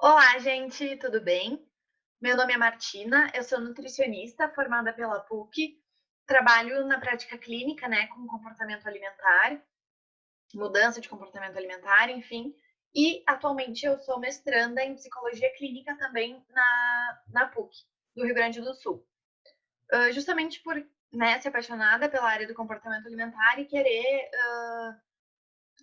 Olá, gente, tudo bem? Meu nome é Martina, eu sou nutricionista formada pela PUC, trabalho na prática clínica, né, com comportamento alimentar, mudança de comportamento alimentar, enfim, e atualmente eu sou mestranda em psicologia clínica também na PUC, do Rio Grande do Sul. Justamente por, né, ser apaixonada pela área do comportamento alimentar e querer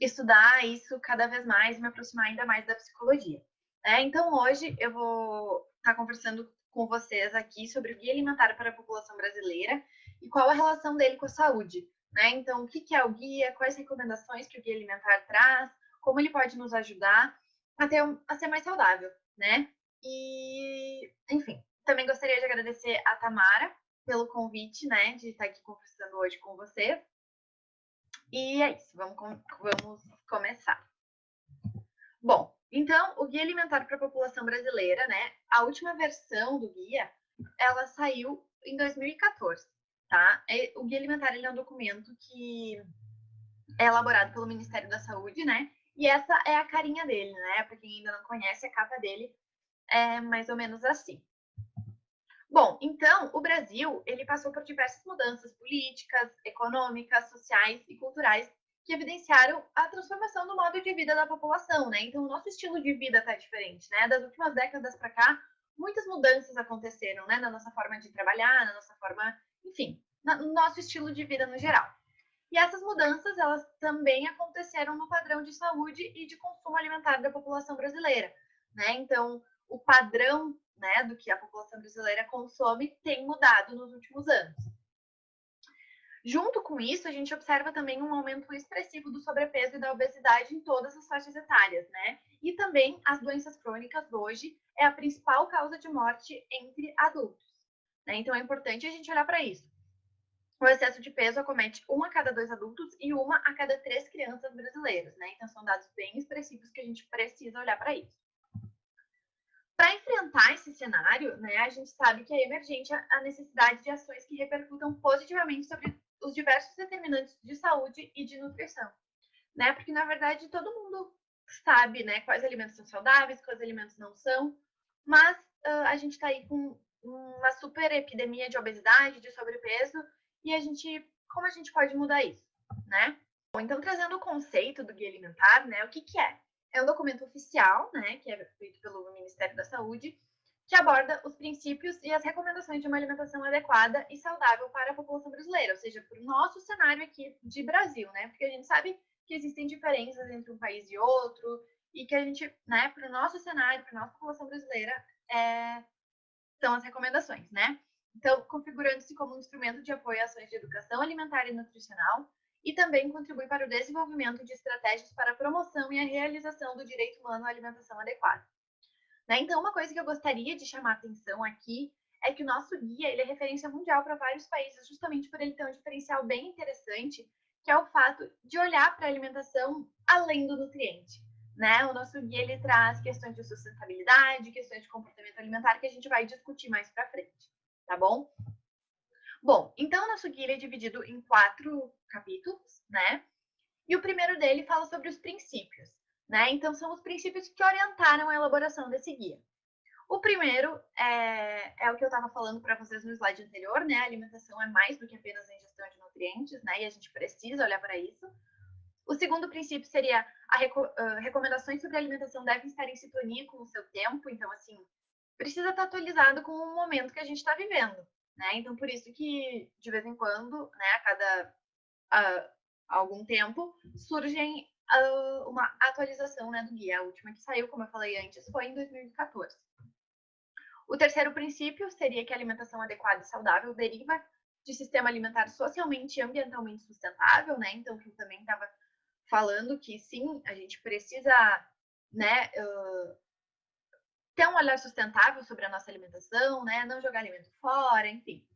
estudar isso cada vez mais e me aproximar ainda mais da psicologia. Então, hoje eu vou estar conversando com vocês aqui sobre o Guia Alimentar para a População Brasileira e qual a relação dele com a saúde. Então, o que é o guia, quais recomendações que o Guia Alimentar traz, como ele pode nos ajudar a ser mais saudável, né? E, enfim, também gostaria de agradecer a Tamara pelo convite, né, de estar aqui conversando hoje com vocês. E é isso, vamos começar. Bom, então, o Guia Alimentar para a População Brasileira, né? A última versão do guia, ela saiu em 2014, tá? O Guia Alimentar, ele é um documento que é elaborado pelo Ministério da Saúde, né? E essa é a carinha dele, né? Para quem ainda não conhece, a capa dele é mais ou menos assim. Bom, então, o Brasil, ele passou por diversas mudanças políticas, econômicas, sociais e culturais que evidenciaram a transformação do modo de vida da população, né? Então, o nosso estilo de vida está diferente, né? Das últimas décadas para cá, muitas mudanças aconteceram, né? Na nossa forma de trabalhar, na nossa forma, enfim, no nosso estilo de vida no geral. E essas mudanças, elas também aconteceram no padrão de saúde e de consumo alimentar da população brasileira, né? Então, o padrão, né, do que a população brasileira consome tem mudado nos últimos anos. Junto com isso, a gente observa também um aumento expressivo do sobrepeso e da obesidade em todas as faixas etárias, né? E também as doenças crônicas hoje é a principal causa de morte entre adultos, né? Então é importante a gente olhar para isso. O excesso de peso acomete 1 a cada 2 adultos e 1 a cada 3 crianças brasileiras, né? Então são dados bem expressivos que a gente precisa olhar para isso. Para enfrentar esse cenário, né, a gente sabe que é emergente a necessidade de ações que repercutam positivamente sobre os diversos determinantes de saúde e de nutrição, né? Porque na verdade todo mundo sabe, né, quais alimentos são saudáveis, quais alimentos não são, mas a gente está aí com uma super epidemia de obesidade, de sobrepeso, e como a gente pode mudar isso, né? Bom, então, trazendo o conceito do guia alimentar, né, o que é? É um documento oficial, né, que é feito pelo Ministério da Saúde, que aborda os princípios e as recomendações de uma alimentação adequada e saudável para a população brasileira, ou seja, para o nosso cenário aqui de Brasil, né? Porque a gente sabe que existem diferenças entre um país e outro, e que a gente, né, para o nosso cenário, para a nossa população brasileira, são as recomendações, né? Então, configurando-se como um instrumento de apoio a ações de educação alimentar e nutricional, e também contribui para o desenvolvimento de estratégias para a promoção e a realização do direito humano à alimentação adequada. Né? Então, uma coisa que eu gostaria de chamar a atenção aqui é que o nosso guia ele é referência mundial para vários países, justamente por ele ter um diferencial bem interessante, que é o fato de olhar para a alimentação além do nutriente. Né? O nosso guia ele traz questões de sustentabilidade, questões de comportamento alimentar que a gente vai discutir mais para frente, tá bom? Bom, então o nosso guia ele é dividido em 4 capítulos, né? E o primeiro dele fala sobre os princípios, né? Então são os princípios que orientaram a elaboração desse guia. O primeiro é o que eu estava falando para vocês no slide anterior, né? A alimentação é mais do que apenas a ingestão de nutrientes, né? E a gente precisa olhar para isso. O segundo princípio seria recomendações sobre alimentação devem estar em sintonia com o seu tempo, então, assim, precisa estar atualizado com o momento que a gente está vivendo, né? Então, por isso que, de vez em quando, né, a cada algum tempo, surgem uma atualização, né, do guia. A última que saiu, como eu falei antes, foi em 2014. O terceiro princípio seria que a alimentação adequada e saudável deriva de sistema alimentar socialmente e ambientalmente sustentável, né? Então, que eu também estava falando que sim, a gente precisa, né, ter um olhar sustentável sobre a nossa alimentação, né? Não jogar alimento fora, enfim.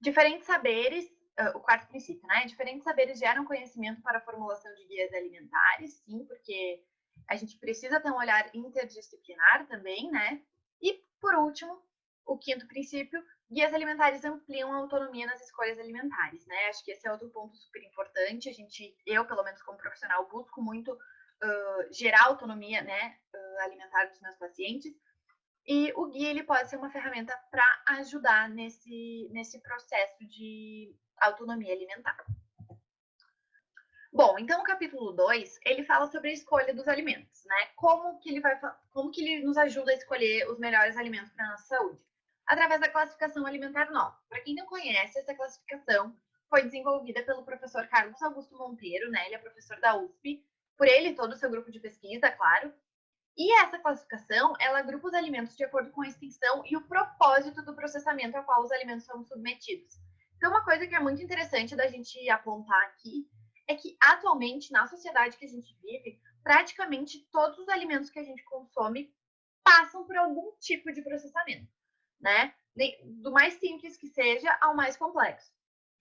Diferentes saberes, o quarto princípio, né? Diferentes saberes geram conhecimento para a formulação de guias alimentares, sim, porque a gente precisa ter um olhar interdisciplinar também, né? E, por último, o quinto princípio, guias alimentares ampliam a autonomia nas escolhas alimentares, né? Acho que esse é outro ponto super importante. Eu, pelo menos como profissional, busco muito gerar autonomia, né, alimentar dos meus pacientes. E o guia ele pode ser uma ferramenta para ajudar nesse processo de autonomia alimentar. Bom, então o capítulo 2, ele fala sobre a escolha dos alimentos, né? Como que ele nos ajuda a escolher os melhores alimentos para a nossa saúde? Através da classificação alimentar nova. Para quem não conhece, essa classificação foi desenvolvida pelo professor Carlos Augusto Monteiro, né? Ele é professor da USP, por ele e todo o seu grupo de pesquisa, claro. E essa classificação, ela agrupa os alimentos de acordo com a extensão e o propósito do processamento ao qual os alimentos são submetidos. Então, uma coisa que é muito interessante da gente apontar aqui é que, atualmente, na sociedade que a gente vive, praticamente todos os alimentos que a gente consome passam por algum tipo de processamento, né? Do mais simples que seja ao mais complexo.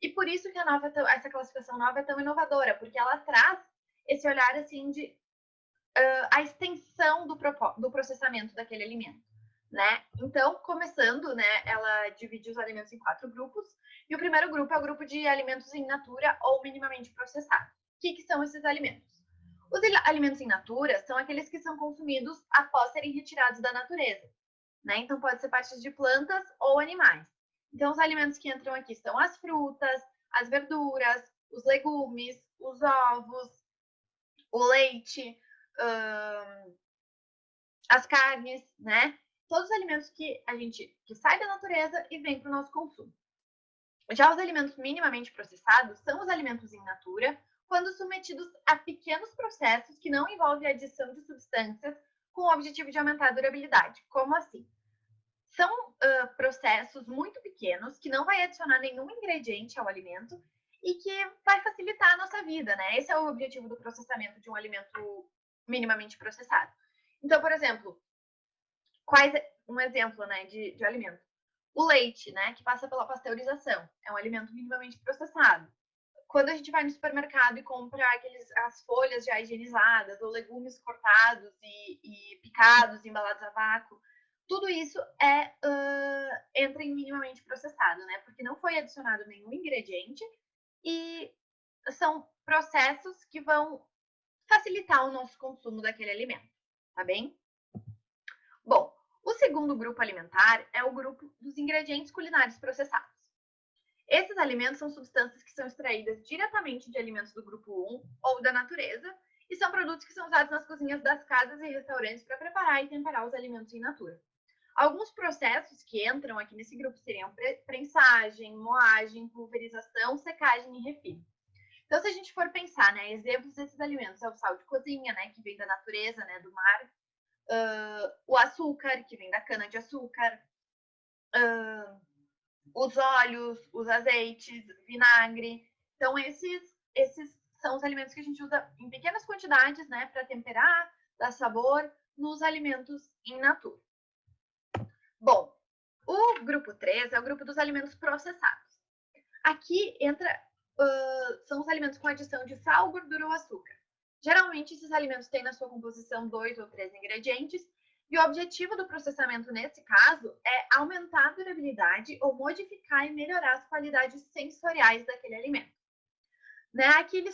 E por isso que essa classificação nova é tão inovadora, porque ela traz esse olhar, assim, de a extensão do processamento daquele alimento, né? Então, começando, né, ela divide os alimentos em 4 grupos, e o primeiro grupo é o grupo de alimentos in natura ou minimamente processados. O que são esses alimentos? Os alimentos in natura são aqueles que são consumidos após serem retirados da natureza, né? Então, pode ser partes de plantas ou animais. Então, os alimentos que entram aqui são as frutas, as verduras, os legumes, os ovos, o leite, as carnes, né? Todos os alimentos que saem da natureza e vêm para o nosso consumo. Já os alimentos minimamente processados são os alimentos in natura, quando submetidos a pequenos processos que não envolvem a adição de substâncias com o objetivo de aumentar a durabilidade. Como assim? São processos muito pequenos que não vai adicionar nenhum ingrediente ao alimento e que vai facilitar a nossa vida, né? Esse é o objetivo do processamento de um alimento minimamente processado. Então, por exemplo, um exemplo, né, de alimento? O leite, né, que passa pela pasteurização, é um alimento minimamente processado. Quando a gente vai no supermercado e compra as folhas já higienizadas, ou legumes cortados e picados, embalados a vácuo, tudo isso entra em minimamente processado, né? Porque não foi adicionado nenhum ingrediente e são processos que vão facilitar o nosso consumo daquele alimento, tá bem? Bom, o segundo grupo alimentar é o grupo dos ingredientes culinários processados. Esses alimentos são substâncias que são extraídas diretamente de alimentos do grupo 1 ou da natureza e são produtos que são usados nas cozinhas das casas e restaurantes para preparar e temperar os alimentos in natura. Alguns processos que entram aqui nesse grupo seriam prensagem, moagem, pulverização, secagem e refino. Então, se a gente for pensar, né, exemplos desses alimentos é o sal de cozinha, né, que vem da natureza, né, do mar, o açúcar, que vem da cana de açúcar, os óleos, os azeites, vinagre. Então, esses são os alimentos que a gente usa em pequenas quantidades, né, para temperar, dar sabor nos alimentos in natura. Bom, o grupo 3 é o grupo dos alimentos processados. Aqui são os alimentos com adição de sal, gordura ou açúcar. Geralmente, esses alimentos têm na sua composição 2 ou 3 ingredientes, e o objetivo do processamento nesse caso é aumentar a durabilidade ou modificar e melhorar as qualidades sensoriais daquele alimento. Né? Aqui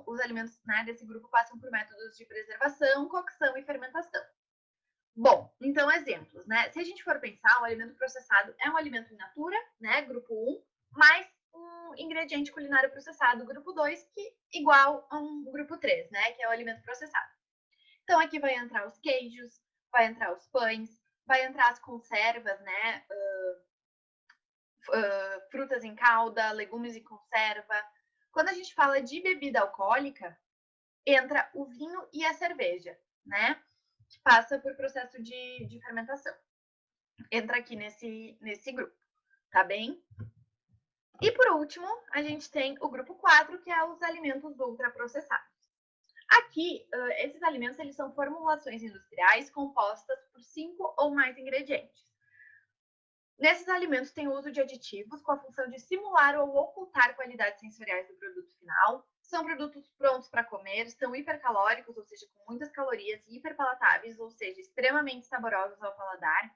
os alimentos, né, desse grupo passam por métodos de preservação, cocção e fermentação. Bom, então exemplos, né? Se a gente for pensar, o alimento processado é um alimento in natura, né, grupo 1, mais um ingrediente culinário processado, grupo 2, que igual a um grupo 3, né, que é o alimento processado. Então aqui vai entrar os queijos, vai entrar os pães, vai entrar as conservas, né, frutas em calda, legumes em conserva. Quando a gente fala de bebida alcoólica, entra o vinho e a cerveja, né, que passa por processo de fermentação. Entra aqui nesse grupo, tá bem? E por último, a gente tem o grupo 4, que é os alimentos ultraprocessados. Aqui, esses alimentos eles são formulações industriais compostas por 5 ou mais ingredientes. Nesses alimentos tem o uso de aditivos com a função de simular ou ocultar qualidades sensoriais do produto final. São produtos prontos para comer, são hipercalóricos, ou seja, com muitas calorias, e hiperpalatáveis, ou seja, extremamente saborosos ao paladar.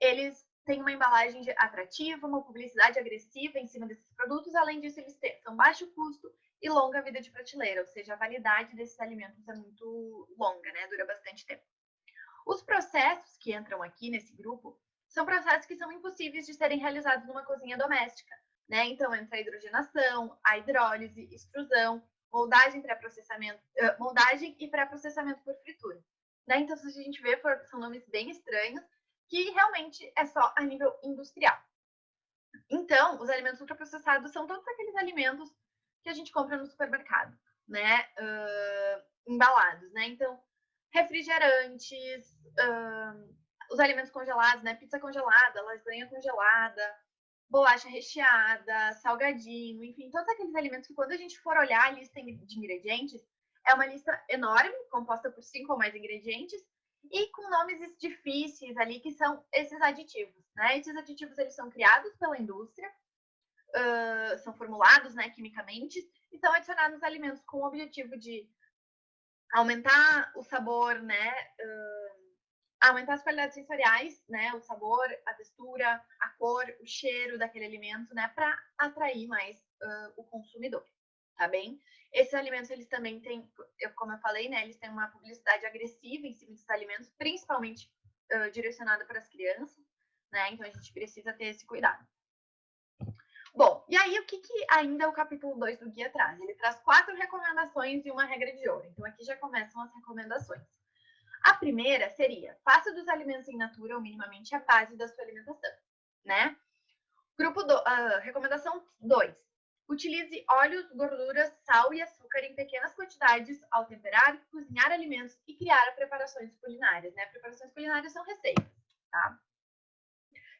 Eles têm uma embalagem atrativa, uma publicidade agressiva em cima desses produtos. Além disso, eles são baixo custo e longa vida de prateleira, ou seja, a validade desses alimentos é muito longa, né? Dura bastante tempo. Os processos que entram aqui nesse grupo são processos que são impossíveis de serem realizados numa cozinha doméstica, né? Então entra a hidrogenação, a hidrólise, extrusão, moldagem, moldagem e pré-processamento por fritura. Né? Então, se a gente vê, são nomes bem estranhos, que realmente é só a nível industrial. Então, os alimentos ultraprocessados são todos aqueles alimentos que a gente compra no supermercado, né? Embalados, né? Então, refrigerantes, os alimentos congelados, né? Pizza congelada, lasanha congelada, bolacha recheada, salgadinho, enfim, todos aqueles alimentos que quando a gente for olhar a lista de ingredientes, é uma lista enorme, composta por 5 ou mais ingredientes, e com nomes difíceis ali, que são esses aditivos, né? Esses aditivos, eles são criados pela indústria, são formulados, né, quimicamente, e são adicionados nos alimentos com o objetivo de aumentar o sabor, né, aumentar as qualidades sensoriais, né, o sabor, a textura, a cor, o cheiro daquele alimento, né, para atrair mais o consumidor, tá bem? Esses alimentos, eles também têm, como eu falei, né, eles têm uma publicidade agressiva em cima desses alimentos, principalmente direcionada para as crianças, né, então a gente precisa ter esse cuidado. Bom, e aí o que ainda o capítulo 2 do guia traz? Ele traz 4 recomendações e uma regra de ouro. Então aqui já começam as recomendações. A primeira seria: faça dos alimentos em natura ou minimamente a base da sua alimentação, né? Recomendação 2. Utilize óleos, gorduras, sal e açúcar em pequenas quantidades ao temperar, cozinhar alimentos e criar preparações culinárias, né? Preparações culinárias são receitas, tá?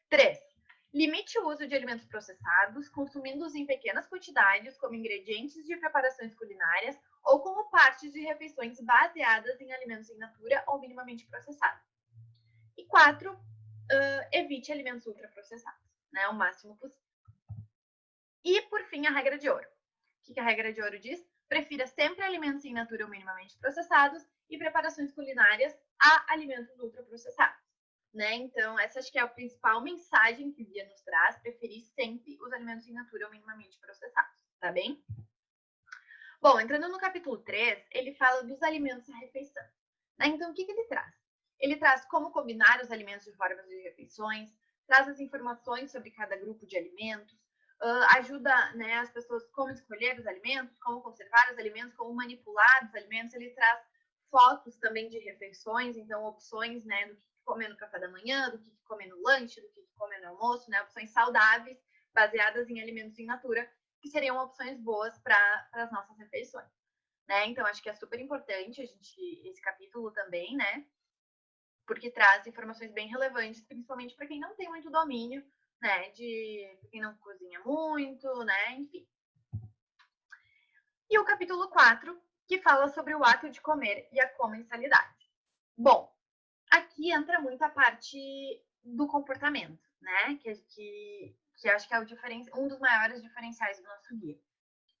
3. Limite o uso de alimentos processados, consumindo-os em pequenas quantidades como ingredientes de preparações culinárias ou como partes de refeições baseadas em alimentos em natura ou minimamente processados. E 4. Evite alimentos ultraprocessados, né, o máximo possível. E, por fim, a regra de ouro. O que a regra de ouro diz? Prefira sempre alimentos em natura ou minimamente processados e preparações culinárias a alimentos ultraprocessados. Né? Então, essa acho que é a principal mensagem que o guia nos traz, preferir sempre os alimentos in natura ou minimamente processados, tá bem? Bom, entrando no capítulo 3, ele fala dos alimentos à refeição. Né? Então, o que ele traz? Ele traz como combinar os alimentos de formas de refeições, traz as informações sobre cada grupo de alimentos, ajuda, né, as pessoas como escolher os alimentos, como conservar os alimentos, como manipular os alimentos. Ele traz fotos também de refeições, então opções, né, do que comer no café da manhã, do que comer no lanche, do que comer no almoço, né, opções saudáveis baseadas em alimentos in natura, que seriam opções boas para as nossas refeições. Né? Então, acho que é super importante esse capítulo também, né? Porque traz informações bem relevantes, principalmente para quem não tem muito domínio, né? De quem não cozinha muito, né? Enfim. E o capítulo 4, que fala sobre o ato de comer e a comensalidade. Bom, aqui entra muito a parte do comportamento, né? Que acho que é um dos maiores diferenciais do nosso guia.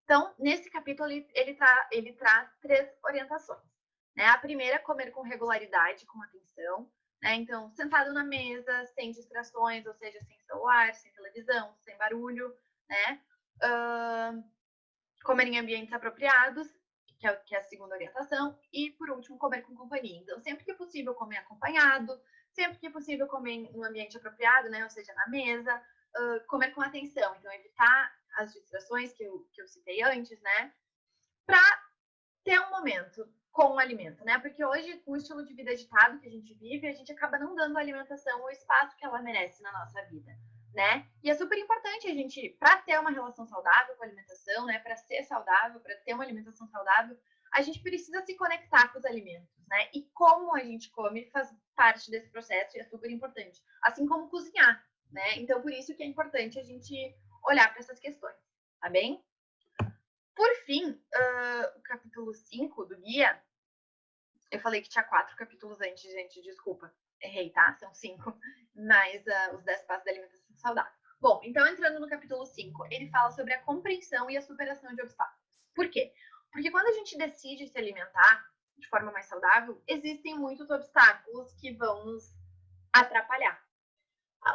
Então, nesse capítulo, ele traz 3 orientações. Né? A primeira, comer com regularidade, com atenção. Né? Então, sentado na mesa, sem distrações, ou seja, sem celular, sem televisão, sem barulho. Né? Comer em ambientes apropriados, que é a segunda orientação. E, por último, comer com companhia. Então, sempre que possível, comer acompanhado. Sempre que possível, comer em um ambiente apropriado, né? Ou seja, na mesa. Comer com atenção. Então, evitar as distrações que eu citei antes, né? Para ter um momento com o alimento, né? Porque hoje, com o estilo de vida agitado que a gente vive, a gente acaba não dando a alimentação o espaço que ela merece na nossa vida, né? E é super importante a gente, para ter uma relação saudável com a alimentação, né? Para ser saudável, para ter uma alimentação saudável, a gente precisa se conectar com os alimentos, né? E como a gente come faz parte desse processo e é super importante. Assim como cozinhar, né? Então, por isso que é importante a gente olhar para essas questões, tá bem? Por fim, o capítulo 5 do guia, eu falei que tinha 4 capítulos antes, gente, desculpa, errei, tá? São 5, mas os 10 passos da alimentação saudável. Bom, então entrando no capítulo 5, ele fala sobre a compreensão e a superação de obstáculos. Por quê? Porque quando a gente decide se alimentar de forma mais saudável, existem muitos obstáculos que vão nos atrapalhar.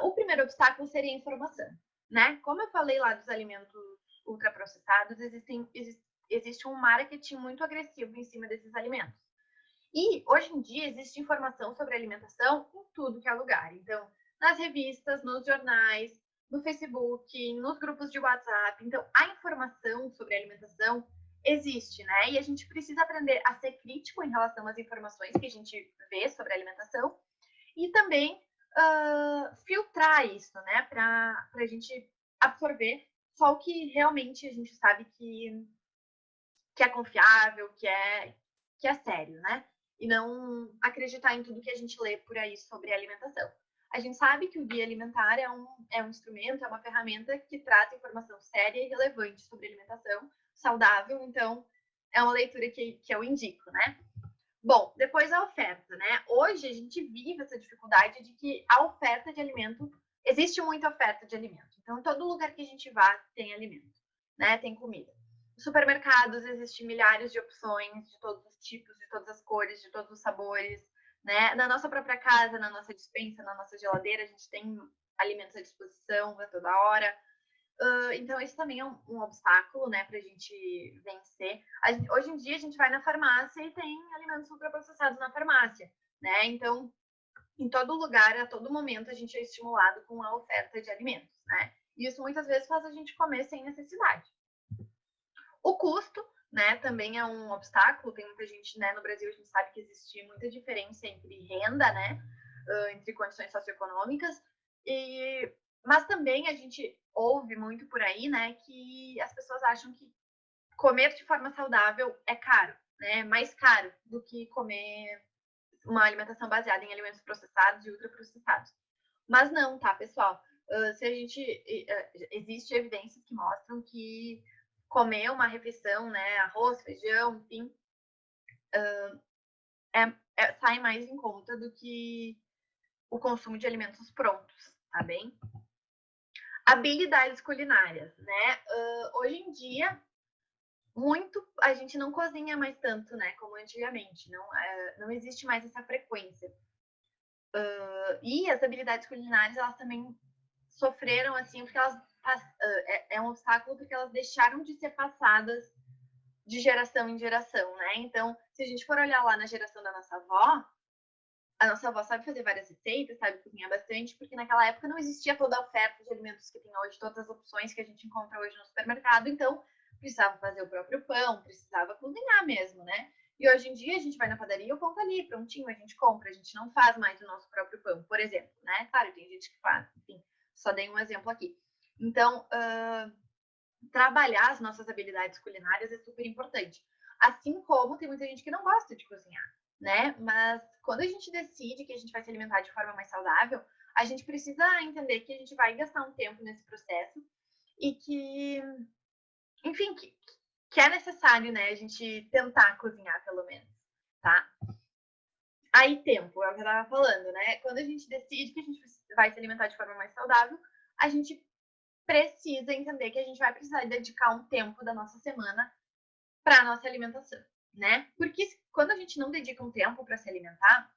O primeiro obstáculo seria a informação, né? Como eu falei lá dos alimentos ultraprocessados, existe um marketing muito agressivo em cima desses alimentos. E, hoje em dia, existe informação sobre alimentação em tudo que é lugar. Então, nas revistas, nos jornais, no Facebook, nos grupos de WhatsApp. Então, a informação sobre alimentação existe, né? E a gente precisa aprender a ser crítico em relação às informações que a gente vê sobre alimentação e também filtrar isso, né? Para a gente absorver só o que realmente a gente sabe que é confiável, que é sério, né? E não acreditar em tudo que a gente lê por aí sobre alimentação. A gente sabe que o guia alimentar é um instrumento, é uma ferramenta que traz informação séria e relevante sobre alimentação saudável, então é uma leitura que eu indico, né? Bom, depois a oferta, né? Hoje a gente vive essa dificuldade de que a oferta de alimento, existe muita oferta de alimento. Então, em todo lugar que a gente vá tem alimento, né? Tem comida. Nos supermercados existem milhares de opções de todos os tipos, de todas as cores, de todos os sabores, né? Na nossa própria casa, na nossa despensa, na nossa geladeira, a gente tem alimentos à disposição a toda hora. Então, isso também é um obstáculo, né, para a gente vencer. Hoje em dia, a gente vai na farmácia e tem alimentos ultraprocessados na farmácia, né? Então, em todo lugar, a todo momento, a gente é estimulado com a oferta de alimentos, né? E isso muitas vezes faz a gente comer sem necessidade. O custo, né, também é um obstáculo. Tem muita gente, né, no Brasil, a gente sabe que existe muita diferença entre renda, né, entre condições socioeconômicas, mas também a gente ouve muito por aí, né, que as pessoas acham que comer de forma saudável é caro, né, mais caro do que comer uma alimentação baseada em alimentos processados e ultraprocessados. Mas não, tá, pessoal? Se a gente existe evidências que mostram que comer uma refeição, né, arroz, feijão, enfim, sai mais em conta do que o consumo de alimentos prontos, tá bem? Habilidades culinárias, né? Hoje em dia, a gente não cozinha mais tanto, né, como antigamente. Não existe mais essa frequência. E as habilidades culinárias, elas também sofreram, assim, porque elas é um obstáculo porque elas deixaram de ser passadas de geração em geração, né? Então, se a gente for olhar lá na geração da nossa avó, a nossa avó sabe fazer várias receitas, sabe cozinhar bastante, porque naquela época não existia toda a oferta de alimentos que tem hoje, todas as opções que a gente encontra hoje no supermercado, então precisava fazer o próprio pão, precisava cozinhar mesmo, né? E hoje em dia a gente vai na padaria, o pão tá ali, prontinho, a gente compra, a gente não faz mais o nosso próprio pão, por exemplo, né? Claro, tem gente que faz, enfim, só dei um exemplo aqui. Então, trabalhar as nossas habilidades culinárias é super importante. Assim como tem muita gente que não gosta de cozinhar, né? Mas quando a gente decide que a gente vai se alimentar de forma mais saudável, a gente precisa entender que a gente vai gastar um tempo nesse processo e que, enfim, que é necessário, né, a gente tentar cozinhar pelo menos, tá? Aí, tempo, é o que eu tava falando, né? Quando a gente decide que a gente vai se alimentar de forma mais saudável, a gente precisa entender que a gente vai precisar dedicar um tempo da nossa semana para a nossa alimentação, né? Porque quando a gente não dedica um tempo para se alimentar,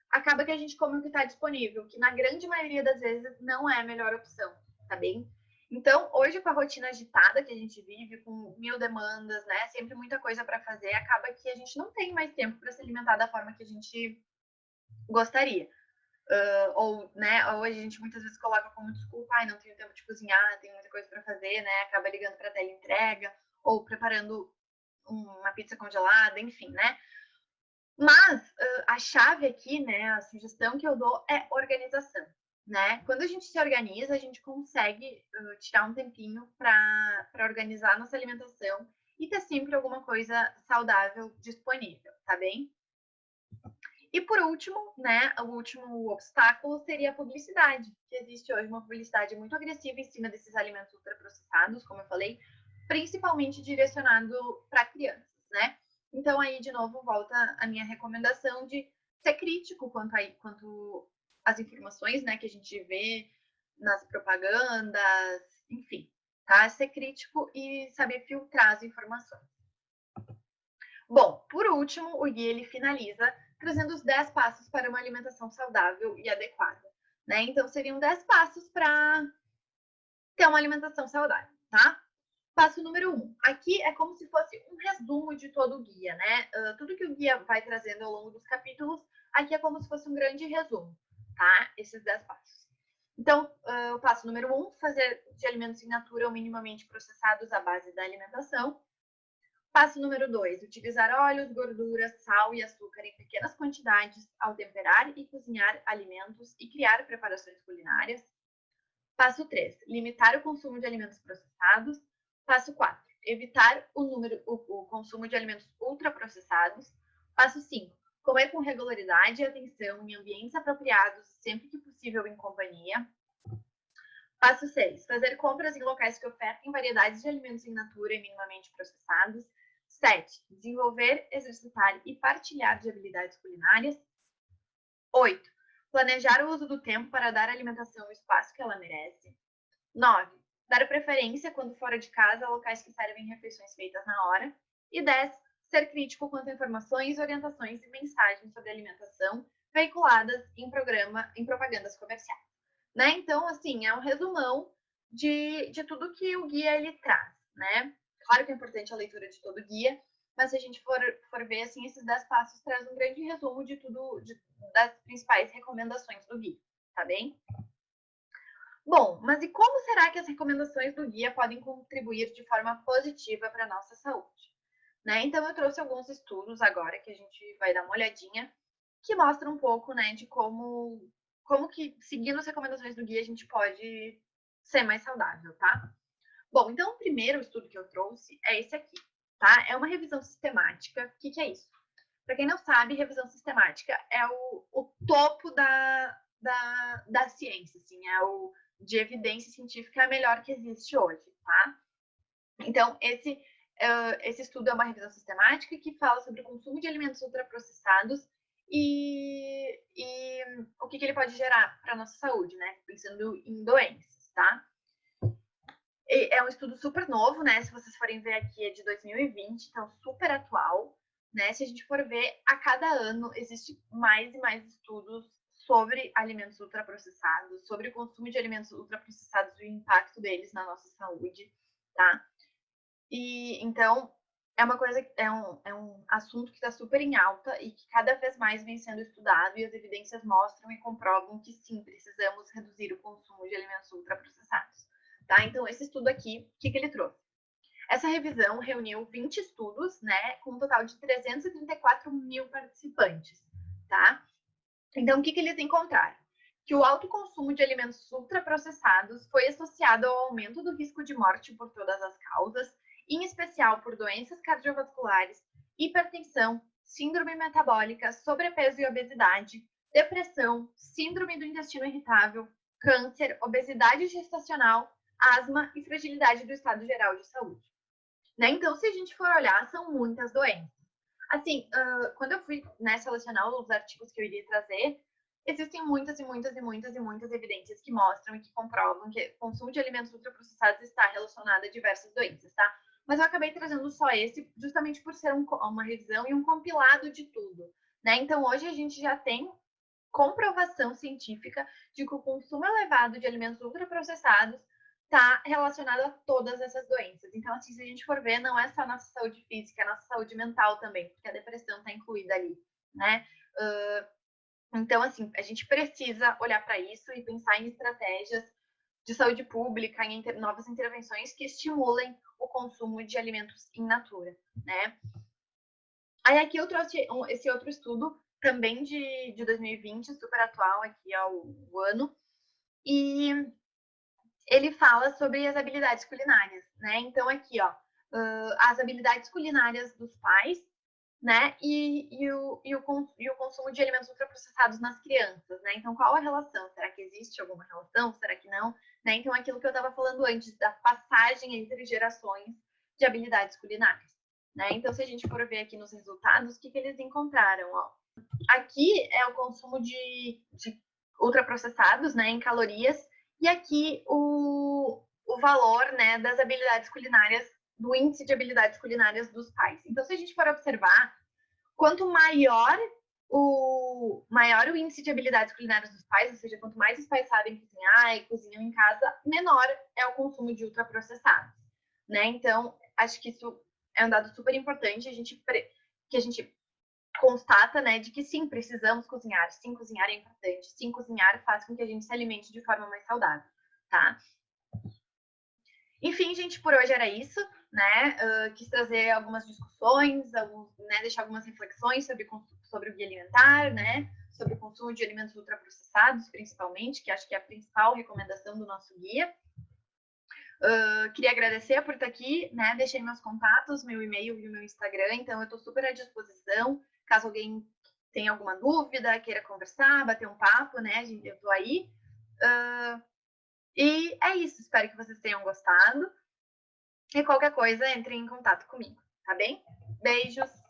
acaba que a gente come o que está disponível, que na grande maioria das vezes não é a melhor opção, tá bem? Então, hoje, com a rotina agitada que a gente vive, com 1000 demandas, né? Sempre muita coisa para fazer, acaba que a gente não tem mais tempo para se alimentar da forma que a gente gostaria. Ou, né, hoje a gente muitas vezes coloca como desculpa, não tenho tempo de cozinhar, tenho muita coisa para fazer, né? Acaba ligando para teleentrega ou preparando uma pizza congelada, enfim, né? Mas a chave aqui, né, a sugestão que eu dou é organização, né? Quando a gente se organiza, a gente consegue tirar um tempinho para organizar a nossa alimentação e ter sempre alguma coisa saudável disponível, tá bem? E por último, né, o último obstáculo seria a publicidade, que existe hoje uma publicidade muito agressiva em cima desses alimentos ultraprocessados, como eu falei, principalmente direcionado para crianças, né? Então aí de novo volta a minha recomendação de ser crítico quanto às informações, né, que a gente vê nas propagandas, enfim, tá? Ser crítico e saber filtrar as informações. Bom, por último, o guia ele finaliza trazendo os 10 passos para uma alimentação saudável e adequada, né? Então, seriam 10 passos para ter uma alimentação saudável, tá? Passo número 1. Aqui é como se fosse um resumo de todo o guia, né? Tudo que o guia vai trazendo ao longo dos capítulos, aqui é como se fosse um grande resumo, tá? Esses 10 passos. Então, o passo número 1, fazer de alimentos in natura ou minimamente processados à base da alimentação. Passo número 2, utilizar óleos, gorduras, sal e açúcar em pequenas quantidades ao temperar e cozinhar alimentos e criar preparações culinárias. Passo 3, limitar o consumo de alimentos processados. Passo 4, evitar o consumo de alimentos ultraprocessados. Passo 5, comer com regularidade e atenção em ambientes apropriados, sempre que possível em companhia. Passo 6, fazer compras em locais que ofertem variedades de alimentos in natura e minimamente processados. 7, desenvolver, exercitar e partilhar de habilidades culinárias. 8, planejar o uso do tempo para dar à alimentação o espaço que ela merece. 9, dar preferência, quando fora de casa, a locais que servem refeições feitas na hora. E 10, ser crítico quanto a informações, orientações e mensagens sobre alimentação veiculadas em propagandas comerciais. Né? Então, assim, é um resumão de tudo que o guia ele traz, né? Claro que é importante a leitura de todo o guia, mas se a gente for ver, assim, esses 10 passos traz um grande resumo de tudo, das principais recomendações do guia, tá bem? Bom, mas e como será que as recomendações do guia podem contribuir de forma positiva para a nossa saúde? Né? Então, eu trouxe alguns estudos agora que a gente vai dar uma olhadinha, que mostram um pouco, né, de como que, seguindo as recomendações do guia, a gente pode ser mais saudável, tá? Bom, então o primeiro estudo que eu trouxe é esse aqui, tá? É uma revisão sistemática. O que é isso? Para quem não sabe, revisão sistemática é o topo da ciência, assim, é o de evidência científica melhor que existe hoje, tá? Então, esse estudo é uma revisão sistemática que fala sobre o consumo de alimentos ultraprocessados e o que ele pode gerar para a nossa saúde, né? Pensando em doenças, tá? É um estudo super novo, né? Se vocês forem ver aqui, é de 2020, então super atual, né? Se a gente for ver, a cada ano existe mais e mais estudos sobre alimentos ultraprocessados, sobre o consumo de alimentos ultraprocessados e o impacto deles na nossa saúde, tá? E então é uma coisa, é um assunto que está super em alta e que cada vez mais vem sendo estudado, e as evidências mostram e comprovam que sim, precisamos reduzir o consumo de alimentos ultraprocessados. Tá? Então, esse estudo aqui, o que ele trouxe? Essa revisão reuniu 20 estudos, né, com um total de 334 mil participantes, tá? Então, o que eles encontraram? Que o alto consumo de alimentos ultraprocessados foi associado ao aumento do risco de morte por todas as causas, em especial por doenças cardiovasculares, hipertensão, síndrome metabólica, sobrepeso e obesidade, depressão, síndrome do intestino irritável, câncer, obesidade gestacional, asma e fragilidade do estado geral de saúde. Né? Então, se a gente for olhar, são muitas doenças. Assim, quando eu fui, né, selecionar os artigos que eu iria trazer, existem muitas evidências que mostram e que comprovam que o consumo de alimentos ultraprocessados está relacionado a diversas doenças, tá? Mas eu acabei trazendo só esse, justamente por ser uma revisão e um compilado de tudo, né? Então, hoje a gente já tem comprovação científica de que o consumo elevado de alimentos ultraprocessados está relacionado a todas essas doenças. Então, assim, se a gente for ver, não é só a nossa saúde física, é a nossa saúde mental também, porque a depressão está incluída ali, né? Então, assim, a gente precisa olhar para isso e pensar em estratégias de saúde pública, em novas intervenções que estimulem o consumo de alimentos in natura, né? Aí aqui eu trouxe esse outro estudo, também de 2020, super atual aqui ao ano, e ele fala sobre as habilidades culinárias, né? Então aqui, ó, as habilidades culinárias dos pais, né? E o consumo de alimentos ultraprocessados nas crianças, né? Então, qual a relação? Será que existe alguma relação? Será que não? Né? Então, aquilo que eu estava falando antes, da passagem entre gerações de habilidades culinárias, né? Então, se a gente for ver aqui nos resultados, o que eles encontraram? Ó? Aqui é o consumo de ultraprocessados, né, em calorias, e aqui o valor, né, das habilidades culinárias, do índice de habilidades culinárias dos pais. Então, se a gente for observar, quanto maior o índice de habilidades culinárias dos pais, ou seja, quanto mais os pais sabem cozinhar e cozinham em casa, menor é o consumo de ultraprocessados, né? Então, acho que isso é um dado super importante, que a gente constata, né, de que sim, precisamos cozinhar, sim, cozinhar é importante, sim, cozinhar faz com que a gente se alimente de forma mais saudável, tá? Enfim, gente, por hoje era isso, né? Quis trazer algumas discussões, né, deixar algumas reflexões sobre o guia alimentar, né? Sobre o consumo de alimentos ultraprocessados, principalmente, que acho que é a principal recomendação do nosso guia. Queria agradecer por estar aqui, né? Deixei meus contatos, meu e-mail e o meu Instagram, então eu estou super à disposição. Caso alguém tenha alguma dúvida, queira conversar, bater um papo, né? Eu estou aí. E é isso, espero que vocês tenham gostado. E qualquer coisa, entrem em contato comigo, tá bem? Beijos!